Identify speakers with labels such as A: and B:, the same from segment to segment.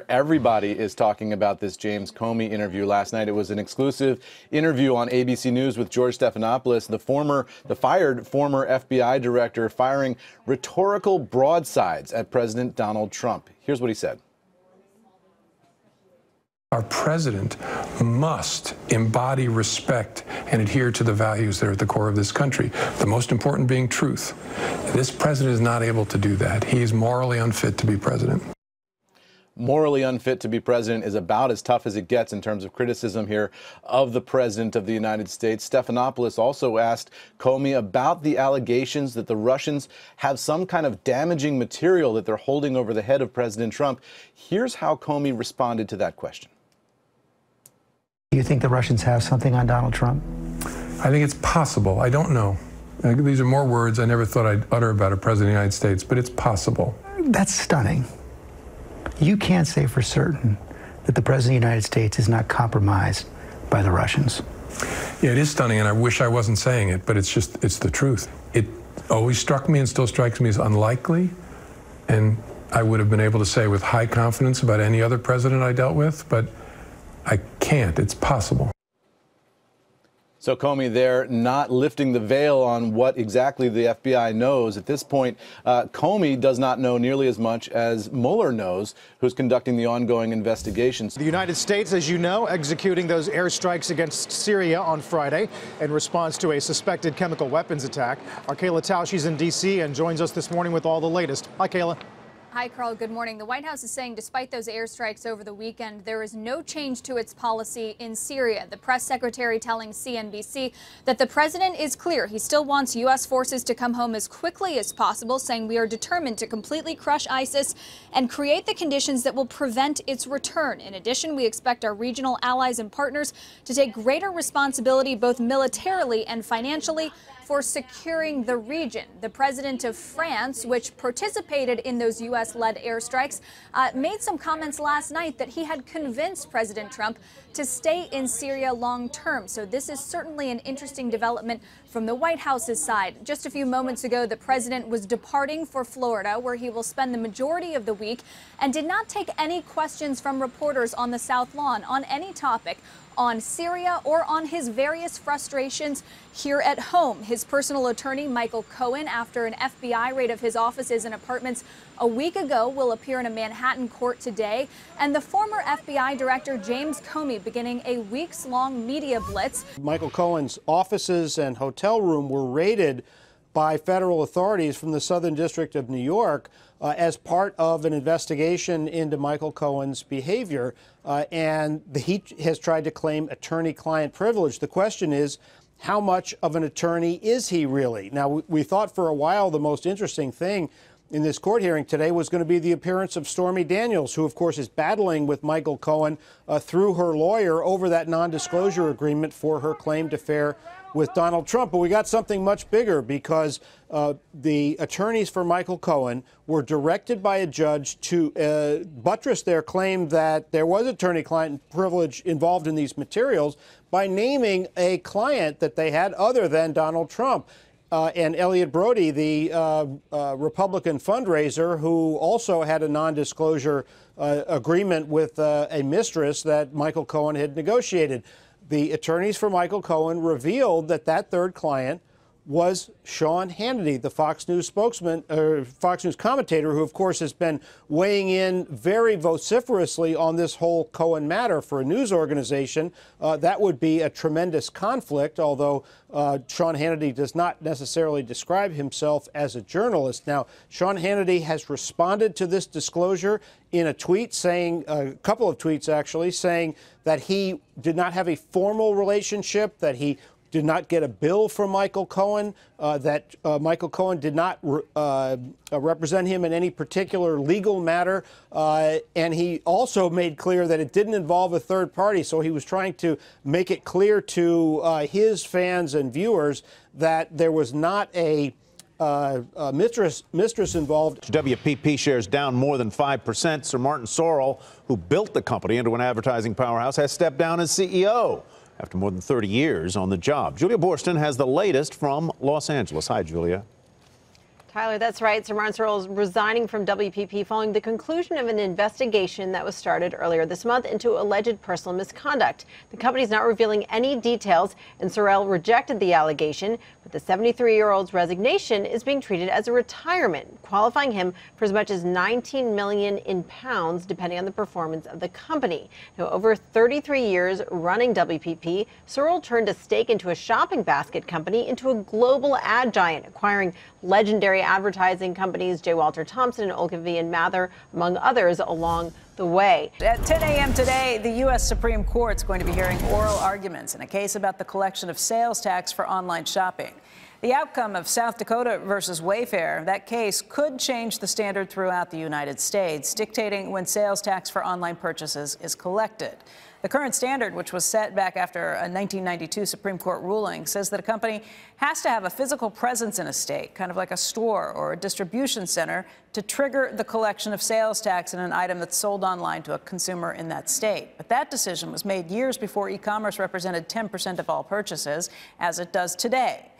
A: Everybody is talking about this James Comey interview last night. It was an exclusive interview on ABC News with George Stephanopoulos, the fired former FBI director, firing rhetorical broadsides at President Donald Trump. Here's what he said.
B: Our president must embody respect and adhere to the values that are at the core of this country, the most important being truth. This president is not able to do that. He is morally unfit to be president.
A: Morally unfit to be president is about as tough as it gets in terms of criticism here of the president of the United States. Stephanopoulos also asked Comey about the allegations that the Russians have some kind of damaging material that they're holding over the head of President Trump. Here's how Comey responded to that question.
C: Do you think the Russians have something on Donald Trump?
B: I think it's possible. I don't know. These are more words I never thought I'd utter about a president of the United States, but it's possible.
C: That's stunning. You can't say for certain that the President of the United States is not compromised by the Russians.
B: Yeah, it is stunning, and I wish I wasn't saying it, but it's the truth. It always struck me and still strikes me as unlikely, and I would have been able to say with high confidence about any other president I dealt with, but I can't. It's possible.
A: So Comey there not lifting the veil on what exactly the FBI knows. At this point, Comey does not know nearly as much as Mueller knows, who's conducting the ongoing investigations.
D: The United States, as you know, executing those airstrikes against Syria on Friday in response to a suspected chemical weapons attack. Our Kayla Tao, she's in D.C. and joins us this morning with all the latest. Hi, Kayla.
E: Hi, Carl. Good morning. The White House is saying despite those airstrikes over the weekend, there is no change to its policy in Syria. The press secretary telling CNBC that the president is clear. He still wants U.S. forces to come home as quickly as possible, saying we are determined to completely crush ISIS and create the conditions that will prevent its return. In addition, we expect our regional allies and partners to take greater responsibility, both militarily and financially, for securing the region. The president of France, which participated in those U.S.-led airstrikes, made some comments last night that he had convinced President Trump to stay in Syria long term. So this is certainly an interesting development from the White House's side. Just a few moments ago, the president was departing for Florida, where he will spend the majority of the week, and did not take any questions from reporters on the South Lawn on any topic on Syria or on his various frustrations here at home. His personal attorney, Michael Cohen, after an FBI raid of his offices and apartments a week ago, will appear in a Manhattan court today. And the former FBI Director James Comey beginning a weeks-long media blitz.
F: Michael Cohen's offices and hotel room were raided by federal authorities from the Southern District of New York as part of an investigation into Michael Cohen's behavior. And he has tried to claim attorney-client privilege. The question is, how much of an attorney is he really? Now, we thought for a while the most interesting thing in this court hearing today was going to be the appearance of Stormy Daniels, who, of course, is battling with Michael Cohen through her lawyer over that non-disclosure agreement for her claimed affair with Donald Trump. But we got something much bigger, because the attorneys for Michael Cohen were directed by a judge to buttress their claim that there was attorney-client privilege involved in these materials by naming a client that they had other than Donald Trump. And Elliot Brody, the Republican fundraiser, who also had a non-disclosure agreement with a mistress that Michael Cohen had negotiated. The attorneys for Michael Cohen revealed that that third client was Sean Hannity, the Fox News spokesman, or Fox News commentator, who, of course, has been weighing in very vociferously on this whole Cohen matter. For a news organization, that would be a tremendous conflict, although Sean Hannity does not necessarily describe himself as a journalist. Now, Sean Hannity has responded to this disclosure in a tweet, saying, a couple of tweets actually, saying that he did not have a formal relationship, that he did not get a bill from Michael Cohen, that Michael Cohen did not represent him in any particular legal matter. And he also made clear that it didn't involve a third party. So he was trying to make it clear to his fans and viewers that there was not a mistress involved.
G: WPP shares down more than 5%. Sir Martin Sorrell, who built the company into an advertising powerhouse, has stepped down as CEO after more than 30 years on the job. Julia Borston has the latest from Los Angeles. Hi, Julia.
H: Tyler, that's right. Sir Martin Sorrell is resigning from WPP following the conclusion of an investigation that was started earlier this month into alleged personal misconduct. The company is not revealing any details, and Sorrell rejected the allegation, but the 73-year-old's resignation is being treated as a retirement, qualifying him for as much as £19 million in pounds, depending on the performance of the company. Now, over 33 years running WPP, Sorrell turned a stake into a shopping basket company into a global ad giant, acquiring legendary advertising companies J. Walter Thompson and Ogilvy and Mather, among others, along the way.
I: At 10 a.m. today, the U.S. Supreme Court is going to be hearing oral arguments in a case about the collection of sales tax for online shopping. The outcome of South Dakota versus Wayfair, that case could change the standard throughout the United States, dictating when sales tax for online purchases is collected. The current standard, which was set back after a 1992 Supreme Court ruling, says that a company has to have a physical presence in a state, kind of like a store or a distribution center, to trigger the collection of sales tax in an item that's sold online to a consumer in that state. But that decision was made years before e-commerce represented 10% of all purchases, as it does today.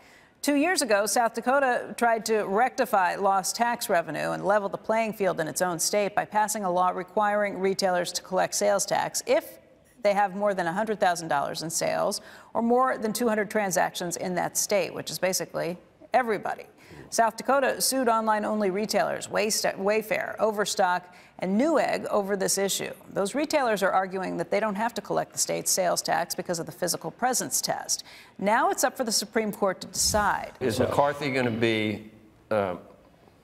I: 2 years ago, South Dakota tried to rectify lost tax revenue and level the playing field in its own state by passing a law requiring retailers to collect sales tax if they have more than $100,000 in sales or more than 200 transactions in that state, which is basically everybody. South Dakota sued online-only retailers Wayfair, Overstock, and Newegg over this issue. Those retailers are arguing that they don't have to collect the state's sales tax because of the physical presence test. Now it's up for the Supreme Court to decide.
J: Is McCarthy going to be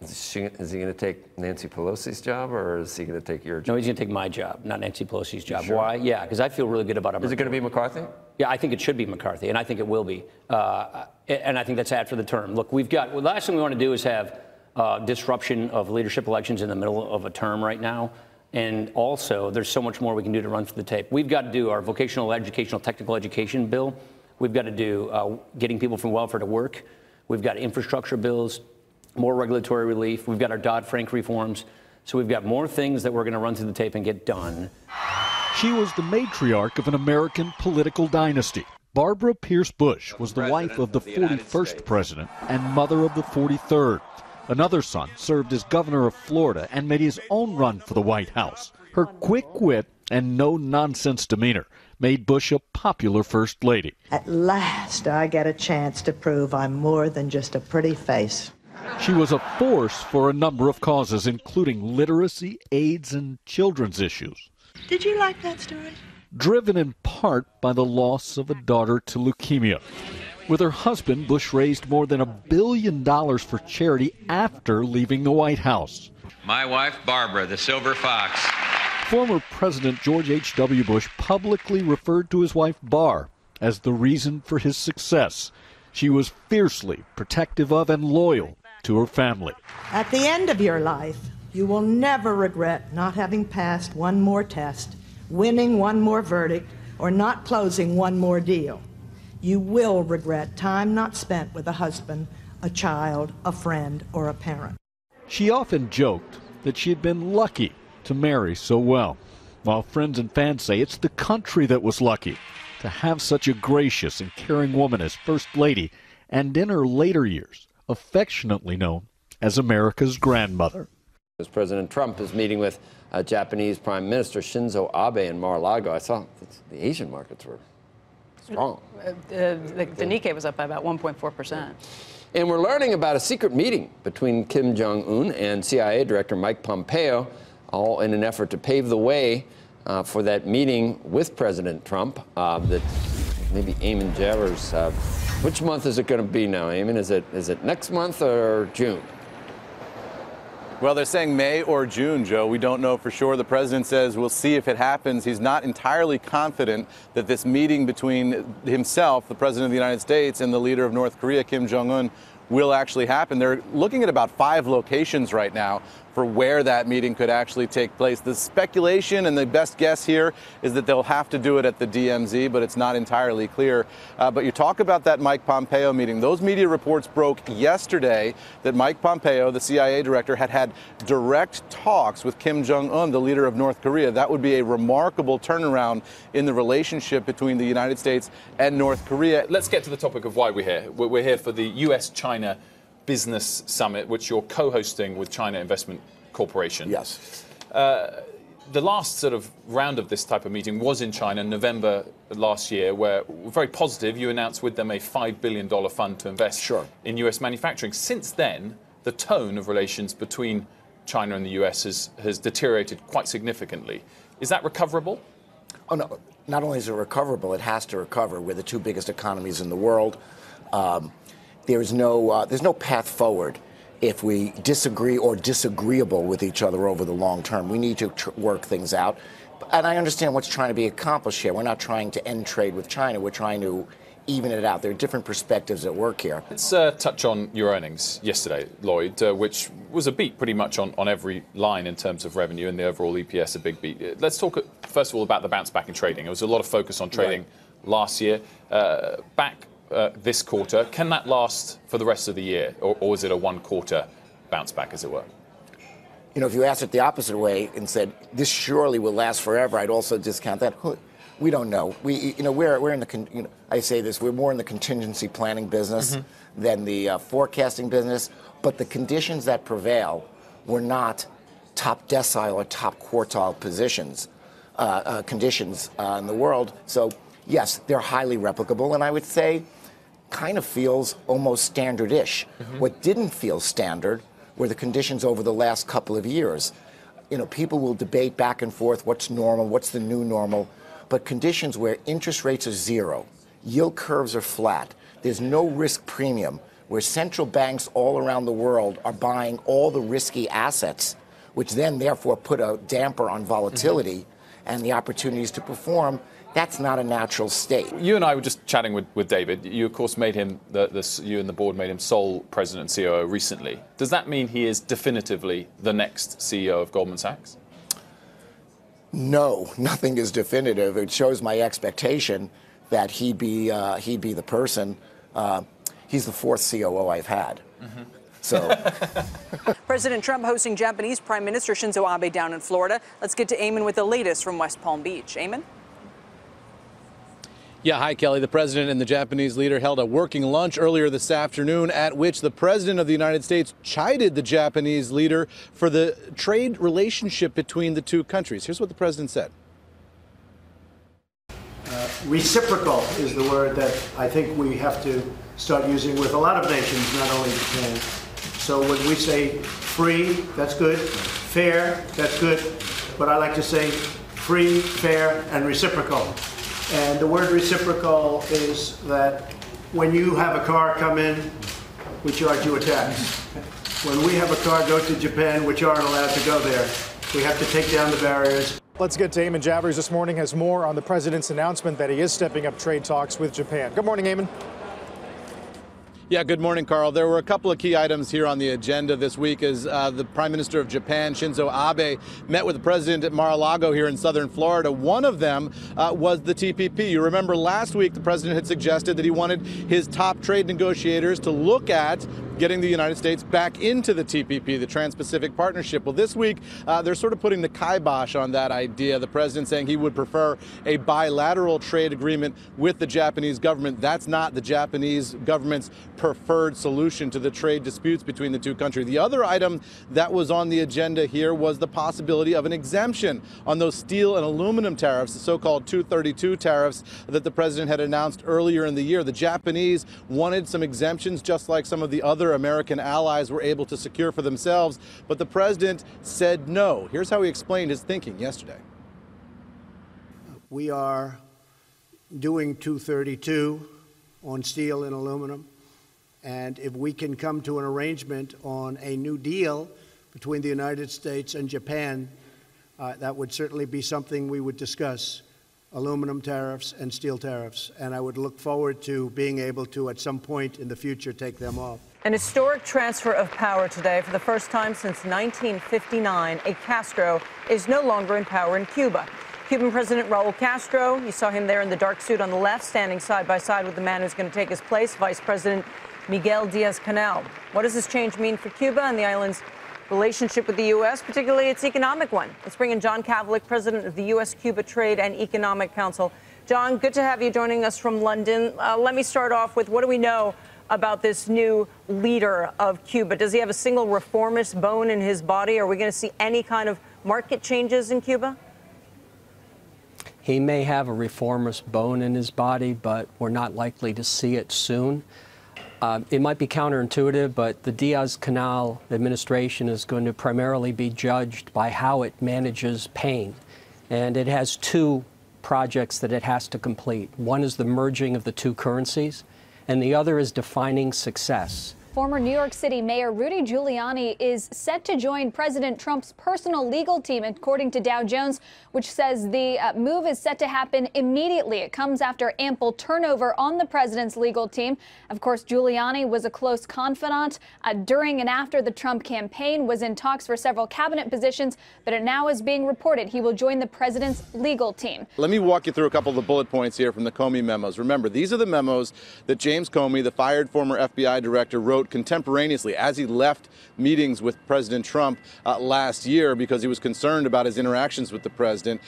J: is he going to take Nancy Pelosi's job, or is he going to take your job?
K: No, he's going to take my job, not Nancy Pelosi's job. Sure? Why? Yeah, because I feel really good about him.
J: Is it going to be McCarthy?
K: Yeah, I think it should be McCarthy, and I think it will be. And I think that's after the term. Look, the last thing we want to do is have disruption of leadership elections in the middle of a term right now. And also, there's so much more we can do to run through the tape. We've got to do our vocational, educational, technical education bill. We've got to do getting people from welfare to work. We've got infrastructure bills, more regulatory relief. We've got our Dodd-Frank reforms. So we've got more things that we're going to run through the tape and get done.
L: She was the matriarch of an American political dynasty. Barbara Pierce Bush was the wife of the 41st president and mother of the 43rd. Another son served as governor of Florida and made his own run for the White House. Her quick wit and no-nonsense demeanor made Bush a popular first lady.
M: At last, I get a chance to prove I'm more than just a pretty face.
L: She was a force for a number of causes, including literacy, AIDS, and children's issues.
M: Did you like that story?
L: Driven in part by the loss of a daughter to leukemia. With her husband, Bush raised more than $1 billion for charity after leaving the White House.
N: My wife, Barbara, the silver fox.
L: Former President George H.W. Bush publicly referred to his wife, Barr, as the reason for his success. She was fiercely protective of and loyal to her family.
M: At the end of your life, you will never regret not having passed one more test, winning one more verdict, or not closing one more deal. You will regret time not spent with a husband, a child, a friend, or a parent.
L: She often joked that she had been lucky to marry so well, while friends and fans say it's the country that was lucky to have such a gracious and caring woman as First Lady, and in her later years, affectionately known as America's grandmother.
J: As President Trump is meeting with Japanese Prime Minister Shinzo Abe in Mar-a-Lago, I saw the Asian markets were strong.
I: The Nikkei was up by about 1.4%.
J: And we're learning about a secret meeting between Kim Jong Un and CIA Director Mike Pompeo, all in an effort to pave the way for that meeting with President Trump. That maybe Eamon Javers. Which month is it going to be now, Eamon? Is it next month or June?
A: Well, they're saying May or June, Joe. We don't know for sure. The president says we'll see if it happens. He's not entirely confident that this meeting between himself, the president of the United States, and the leader of North Korea, Kim Jong Un, will actually happen. They're looking at about 5 locations right now for where that meeting could actually take place. The speculation and the best guess here is that they'll have to do it at the DMZ, but it's not entirely clear. But you talk about that Mike Pompeo meeting. Those media reports broke yesterday that Mike Pompeo, the CIA director, had direct talks with Kim Jong Un, the leader of North Korea. That would be a remarkable turnaround in the relationship between the United States and North Korea.
O: Let's get to the topic of why we're here. We're here for the US-China Business Summit, which you're co-hosting with China Investment Corporation.
P: Yes.
O: The last sort of round of this type of meeting was in China in November last year, where, very positive, you announced with them a $5 billion fund to invest in U.S. manufacturing. Since then, the tone of relations between China and the U.S. has deteriorated quite significantly. Is that recoverable?
P: Oh, no. Not only is it recoverable, it has to recover. We're the two biggest economies in the world. There's no path forward if we disagree or disagreeable with each other over the long term. We need to work things out. And I understand what's trying to be accomplished here. We're not trying to end trade with China. We're trying to even it out. There are different perspectives at work here.
O: Let's touch on your earnings yesterday, Lloyd, which was a beat pretty much on every line in terms of revenue, and the overall EPS a big beat. Let's talk, first of all, about the bounce back in trading. There was a lot of focus on trading last year. This quarter, can that last for the rest of the year, or is it a one-quarter bounce back, as it were?
P: You know, if you asked it the opposite way and said, this surely will last forever, I'd also discount that. We don't know. We're in the, I say this, we're more in the contingency planning business than the forecasting business, but the conditions that prevail were not top decile or top quartile conditions in the world. So, yes, they're highly replicable, and I would say kind of feels almost standard-ish. What didn't feel standard were the conditions over the last couple of years. You know, people will debate back and forth what's normal, what's the new normal, but conditions where interest rates are zero, yield curves are flat, there's no risk premium, where central banks all around the world are buying all the risky assets, which then therefore put a damper on volatility and the opportunities to perform. That's not a natural state.
O: You and I were just chatting with David. You, of course, made him, you and the board made him sole president and COO recently. Does that mean he is definitively the next CEO of Goldman Sachs?
P: No, nothing is definitive. It shows my expectation that he'd be the person. He's the fourth COO I've had. So.
Q: President Trump hosting Japanese Prime Minister Shinzo Abe down in Florida. Let's get to Eamon with the latest from West Palm Beach. Eamon?
A: Yeah, hi, Kelly. The president and the Japanese leader held a working lunch earlier this afternoon at which the president of the United States chided the Japanese leader for the trade relationship between the two countries. Here's what the president said.
R: Reciprocal is the word that I think we have to start using with a lot of nations, not only Japan. So when we say free, that's good. Fair, that's good. But I like to say free, fair, and reciprocal. And the word reciprocal is that when you have a car come in, we charge you a tax. When we have a car go to Japan, which aren't allowed to go there, we have to take down the barriers.
D: Let's get to Eamon Javers this morning, has more on the president's announcement that he is stepping up trade talks with Japan. Good morning, Eamon.
A: Yeah, good morning, Carl. There were a couple of key items here on the agenda this week as the Prime Minister of Japan, Shinzo Abe, met with the president at Mar-a-Lago here in southern Florida. One of them was the TPP. You remember last week the president had suggested that he wanted his top trade negotiators to look at getting the United States back into the TPP, the Trans-Pacific Partnership. Well, this week, they're sort of putting the kibosh on that idea. The president saying he would prefer a bilateral trade agreement with the Japanese government. That's not the Japanese government's preferred solution to the trade disputes between the two countries. The other item that was on the agenda here was the possibility of an exemption on those steel and aluminum tariffs, the so-called 232 tariffs that the president had announced earlier in the year. The Japanese wanted some exemptions, just like some of the other American allies were able to secure for themselves, but the president said no. Here's how he explained his thinking yesterday.
R: We are doing 232 on steel and aluminum. And if we can come to an arrangement on a new deal between the United States and Japan, that would certainly be something we would discuss, aluminum tariffs and steel tariffs. And I would look forward to being able to, at some point in the future, take them off.
Q: An historic transfer of power today. For the first time since 1959, a Castro is no longer in power in Cuba. Cuban President Raul Castro, you saw him there in the dark suit on the left, standing side by side with the man who's going to take his place, Vice President Miguel Diaz-Canel. What does this change mean for Cuba and the island's relationship with the U.S., particularly its economic one? Let's bring in John Kavlik, president of the U.S.-Cuba Trade and Economic Council. John, good to have you joining us from London. Let me start off with, what do we know about this new leader of Cuba? Does he have a single reformist bone in his body? Are we going to see any kind of market changes in Cuba?
S: He may have a reformist bone in his body, but we're not likely to see it soon. It might be counterintuitive, but the Diaz-Canel administration is going to primarily be judged by how it manages pain. And it has two projects that it has to complete. One is the merging of the two currencies, and the other is defining success.
E: Former New York City Mayor Rudy Giuliani is set to join President Trump's personal legal team, according to Dow Jones, which says the move is set to happen immediately. It comes after ample turnover on the president's legal team. Of course, Giuliani was a close confidant during and after the Trump campaign, was in talks for several cabinet positions, but it now is being reported he will join the president's legal team.
A: Let me walk you through a couple of the bullet points here from the Comey memos. Remember, these are the memos that James Comey, the fired former FBI director, wrote contemporaneously as he left meetings with President Trump last year because he was concerned about his interactions with the president.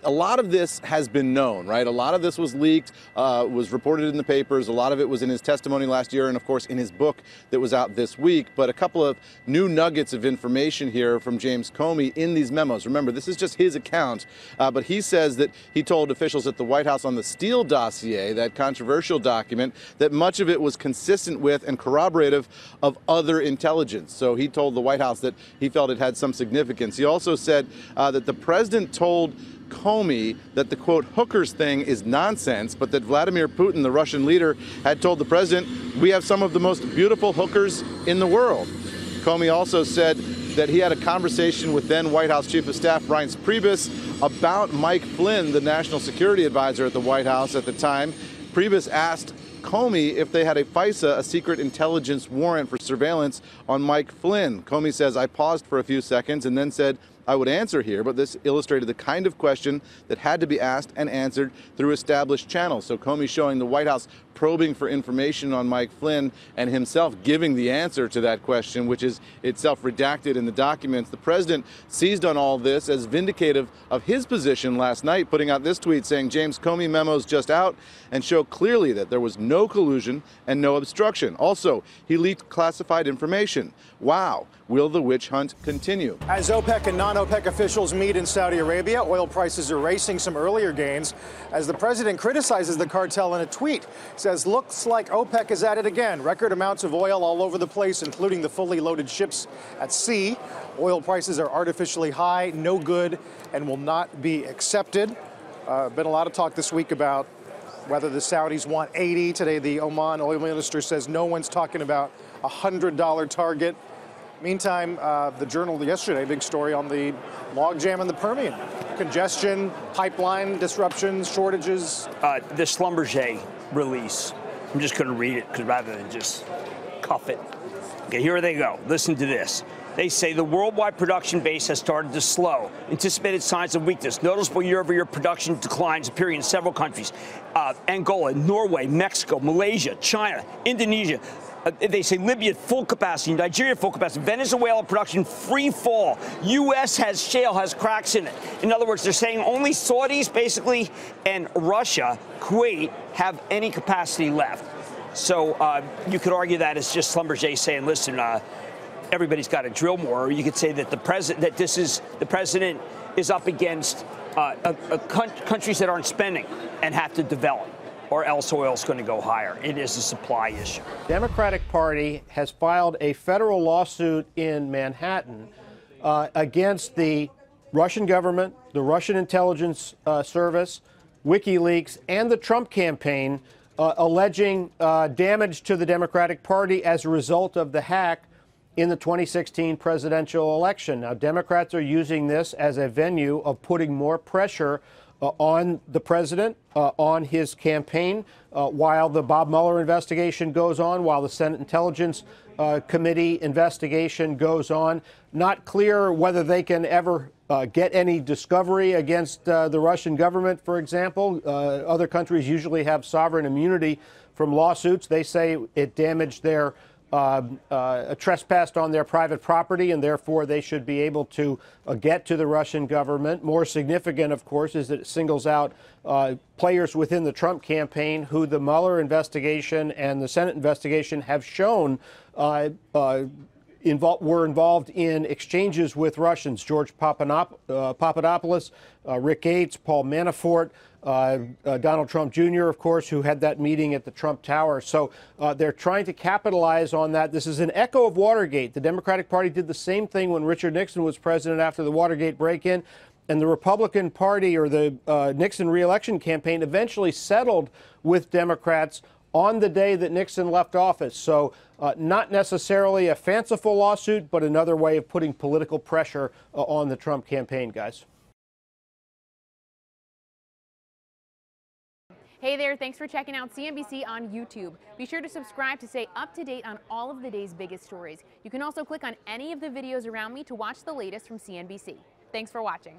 A: A lot of this has been known, right? A lot of this was leaked, was reported in the papers. A lot of it was in his testimony last year and, of course, in his book that was out this week. But a couple of new nuggets of information here from James Comey in these memos. Remember, this is just his account, but he says that he told officials at the White House on the Steele dossier, that controversial document, that much of it was consistent with and corroborative of other intelligence. So he told the White House that he felt it had some significance. He also said that the president told Comey that the, quote, hookers thing is nonsense, but that Vladimir Putin, the Russian leader, had told the president, we have some of the most beautiful hookers in the world. Comey also said that he had a conversation with then White House Chief of Staff Reince Priebus about Mike Flynn, the national security advisor at the White House at the time. Priebus asked Comey if they had a FISA, a secret intelligence warrant for surveillance on Mike Flynn. Comey says, I paused for a few seconds and then said I would answer here, but this illustrated the kind of question that had to be asked and answered through established channels. So Comey showing the White House probing for information on Mike Flynn and himself giving the answer to that question, which is itself redacted in the documents. The president seized on all this as vindicative of his position last night, putting out this tweet saying James Comey memos just out and show clearly that there was no collusion and no obstruction. Also, he leaked classified information. Wow. Will the witch hunt continue?
D: As OPEC and non-OPEC officials meet in Saudi Arabia, oil prices are racing some earlier gains as the president criticizes the cartel in a tweet. Says, looks like OPEC is at it again. Record amounts of oil all over the place, including the fully loaded ships at sea. Oil prices are artificially high, no good, and will not be accepted. Been a lot of talk this week about whether the Saudis want 80. Today, the Oman oil minister says no one's talking about a $100 target. Meantime, the Journal yesterday, big story on the logjam in the Permian. Congestion, pipeline disruptions, shortages.
T: The Schlumberger release, I'm just going to read it because rather than just cuff it. Okay, here they go. Listen to this. They say the worldwide production base has started to slow. Anticipated signs of weakness. Noticeable year-over-year production declines appearing in several countries. Angola, Norway, Mexico, Malaysia, China, Indonesia. They say Libya at full capacity, Nigeria at full capacity, Venezuela production free fall. U.S. has shale, has cracks in it. In other words, they're saying only Saudis basically and Russia, Kuwait have any capacity left. So you could argue that it's just Schlumberger saying, listen, everybody's got to drill more. Or you could say that the president is up against countries that aren't spending and have to develop, or else oil's going to go higher. It is a supply issue.
F: Democratic Party has filed a federal lawsuit in Manhattan against the Russian government, the Russian intelligence service, WikiLeaks, and the Trump campaign, alleging damage to the Democratic Party as a result of the hack in the 2016 presidential election. Now, Democrats are using this as a venue of putting more pressure on the president, on his campaign, while the Bob Mueller investigation goes on, while the Senate Intelligence Committee investigation goes on. Not clear whether they can ever get any discovery against the Russian government, for example. Other countries usually have sovereign immunity from lawsuits. They say it damaged their trespassed on their private property, and therefore they should be able to get to the Russian government. More significant, of course, is that it singles out players within the Trump campaign who the Mueller investigation and the Senate investigation have shown were involved in exchanges with Russians. George Papadopoulos, Rick Gates, Paul Manafort, Donald Trump Jr., of course, who had that meeting at the Trump Tower. So they're trying to capitalize on that. This is an echo of Watergate. The Democratic Party did the same thing when Richard Nixon was president after the Watergate break-in. And the Republican Party, or the Nixon re-election campaign, eventually settled with Democrats on the day that Nixon left office. So not necessarily a fanciful lawsuit, but another way of putting political pressure on the Trump campaign, guys.
U: Hey there, thanks for checking out CNBC on YouTube. Be sure to subscribe to stay up to date on all of the day's biggest stories. You can also click on any of the videos around me to watch the latest from CNBC. Thanks for watching.